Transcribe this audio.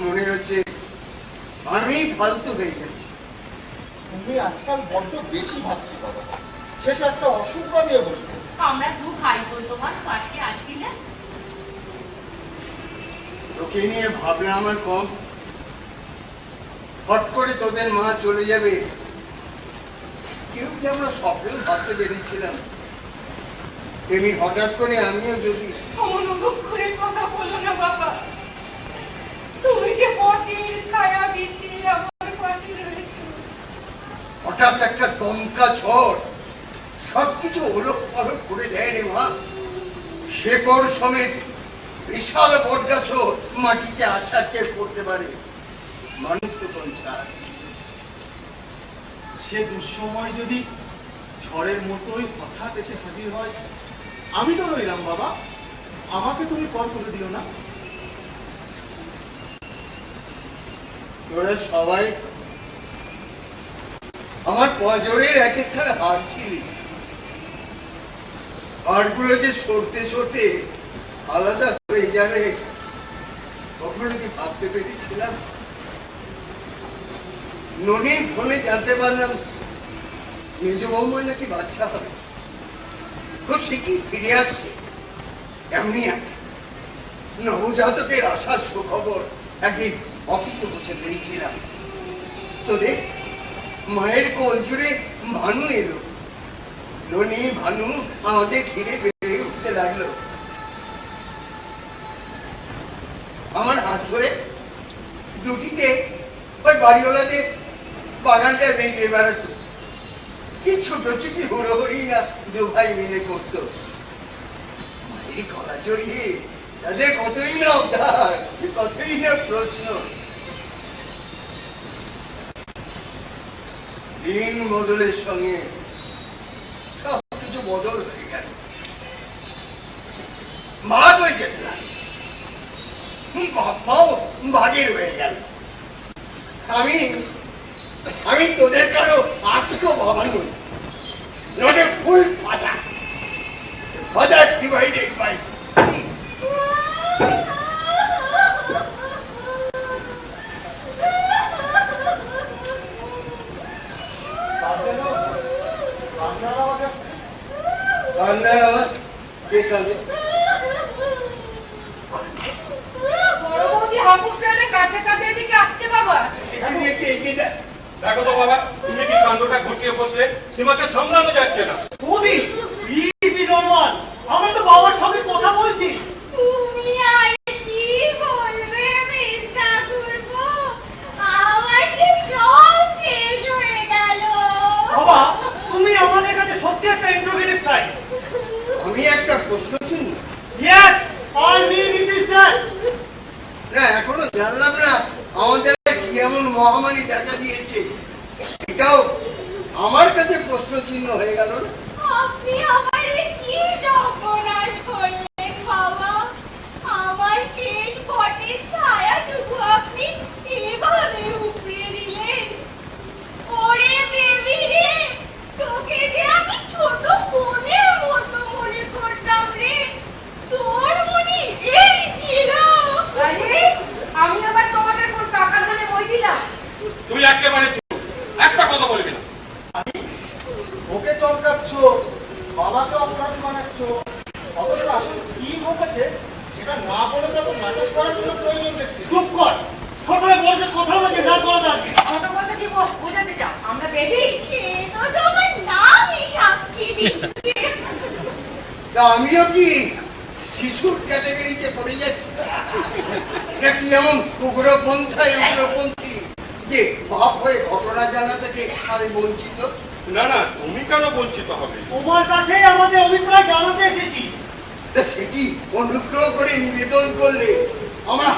মনে হচ্ছে আমি ফালতু হয়ে যাচ্ছি। তুমি আজকাল বড্ড বেশি ভাবছো বাবা। শেষে একটা অসুখ বাঁধিয়ে বসবে। আমরা দু ভাই বোন তোমার পাশে আছি না? তোকে নিয়ে ভাবনা আমার কম? হট করে তোদের মা চলে যাবে কেউ কি আমরা স্বপ্নেও ভাবতে পেরেছিলাম? তেমনি হঠাৎ করে আমিও যদি। অমন দুঃখের কথা বলো না বাবা। তুমি যে বটের ছায়া বিছিয়ে আমার পাশে রয়েছো। হঠাৎ একটা দমকা ঝড় সবকিছু ওলট পালট করে দেয় রে মা। শেকড় সমেত বিশাল বট গাছও মাটিতে আছাড় করতে পারে, মানুষ তো কোন ছাড়। সে দুঃসময় যদি ঝড়ের মতোই হঠাৎ এসে হাজির হয়, আমি তো রইলাম বাবা, আমাকে তুমি পর করে দিও না। তোরা সবাই আমার পজরের এক একখানা হাড় ছিলি। হাড়গুলো যে সরতে সরতে আলাদা হয়ে যাবে কখনো কি ভাবতে পেরেছিলাম? ননির ফোনে জানতে পারলাম মেজ বৌমার নাকি বাচ্চা হবে। তো সে কি ফিরে আসছে? এমনি এক নবজাতকের আসার সুখবর একদিন অফিসে বসে পেয়েছিলাম। তো দেখ, মায়ের কোল জুড়ে ভানু এলো। ননি ভানু আমাদের ঘিরে বেড়ে উঠতে লাগলো। আমার হাত ধরে দুটিতে ওই বাড়িওয়ালাদের বাগানটা বেরিয়ে বেড়াতো। কি ছোটছুটি হুড়োহুড়ি না দু ভাই মিলে করতো। মায়ের গলা জড়িয়ে তাদের কতই না উদ্ধার, কতই না প্রশ্ন। দিন বদলের সঙ্গে সবকিছু বদল হয়ে গেল। ভাগ হয়ে যেতে লাগলো, বাপ্পাও ভাগের হয়ে গেল। আমি তোদের কারো আশিকও বাবা নই। Not a full father, father divided by three. কান্নার আওয়াজ কে কাঁদে? বড় বৌদি হাপুসটারে কাঁদতে কাঁদতে এদিকে আসছে বাবা। একটু এগিয়ে যা। দেখো তো বাবা, তুমি কি কাণ্ডটা ঘটিয়ে বসলে? সীমাকে সামলানো যাচ্ছে না। বৌদি, প্লিজ বি নরমাল। আমরা তো বাবার সঙ্গে কথা বলছি। তুমি আর কি বলবে মিস্টার ঠাকুরপো? আমার যে সব শেষ হয়ে গেল। বাবা, তুমি আমাদের কাছে সত্যি একটা ইন্টারোগেটিভ চাই। আমি একটা প্রশ্ন চিনি। Yes, I mean it is that. না, এখনো জানলাম না আমাদের কি এমন মহামারী দেখা দিয়েছে। এটাও আমার কাছে প্রশ্ন চিহ্ন হয়ে গেল না? আপনি আমারে কি সর্বনাশ করলেন বাবা? আমার শেষ বটের ছায়াটুকু আপনি এভাবে উপড়ে দিলেন। ওরে বেবি রে, তোকে যে আমি ছোট বোনের মতো মনে করতাম রে। তোর মনে এই ছিল? আরে আমি আবার তোমাদের কোন টাকা ধরে বই দিলাম? তুই একেবারে চুপ, একটা কথা বলবি না। ওকে চমকাচ্ছ, বাবাকে অপরাধী বানাচ্ছ, অথচ আসলে কি ঘটেছে সেটা না বলে তো নাটক করার জন্য প্রয়োজন দেখছি। চুপ কর। ছোট হয়ে বলছে কথা বলছে না বলে আজকে। ছোট কথা কি বোঝাতে চাও? আমরা বেবি? সে তো তোমার নামই সাক্ষী দিচ্ছে। তা আমিও কি শিশুর ক্যাটাগরিতে পড়ে যাচ্ছি নাকি এমন উগ্রপন্থী যে বাপ হয়ে ঘটনা জানা থেকে আমি বঞ্চিত? না না, তুমি কেন বঞ্চিত হবে? তোমার কাছেই আমাদের অভিপ্রায় জানাতে এসেছি। তা সেটি অনুগ্রহ করে নিবেদন করলে আমার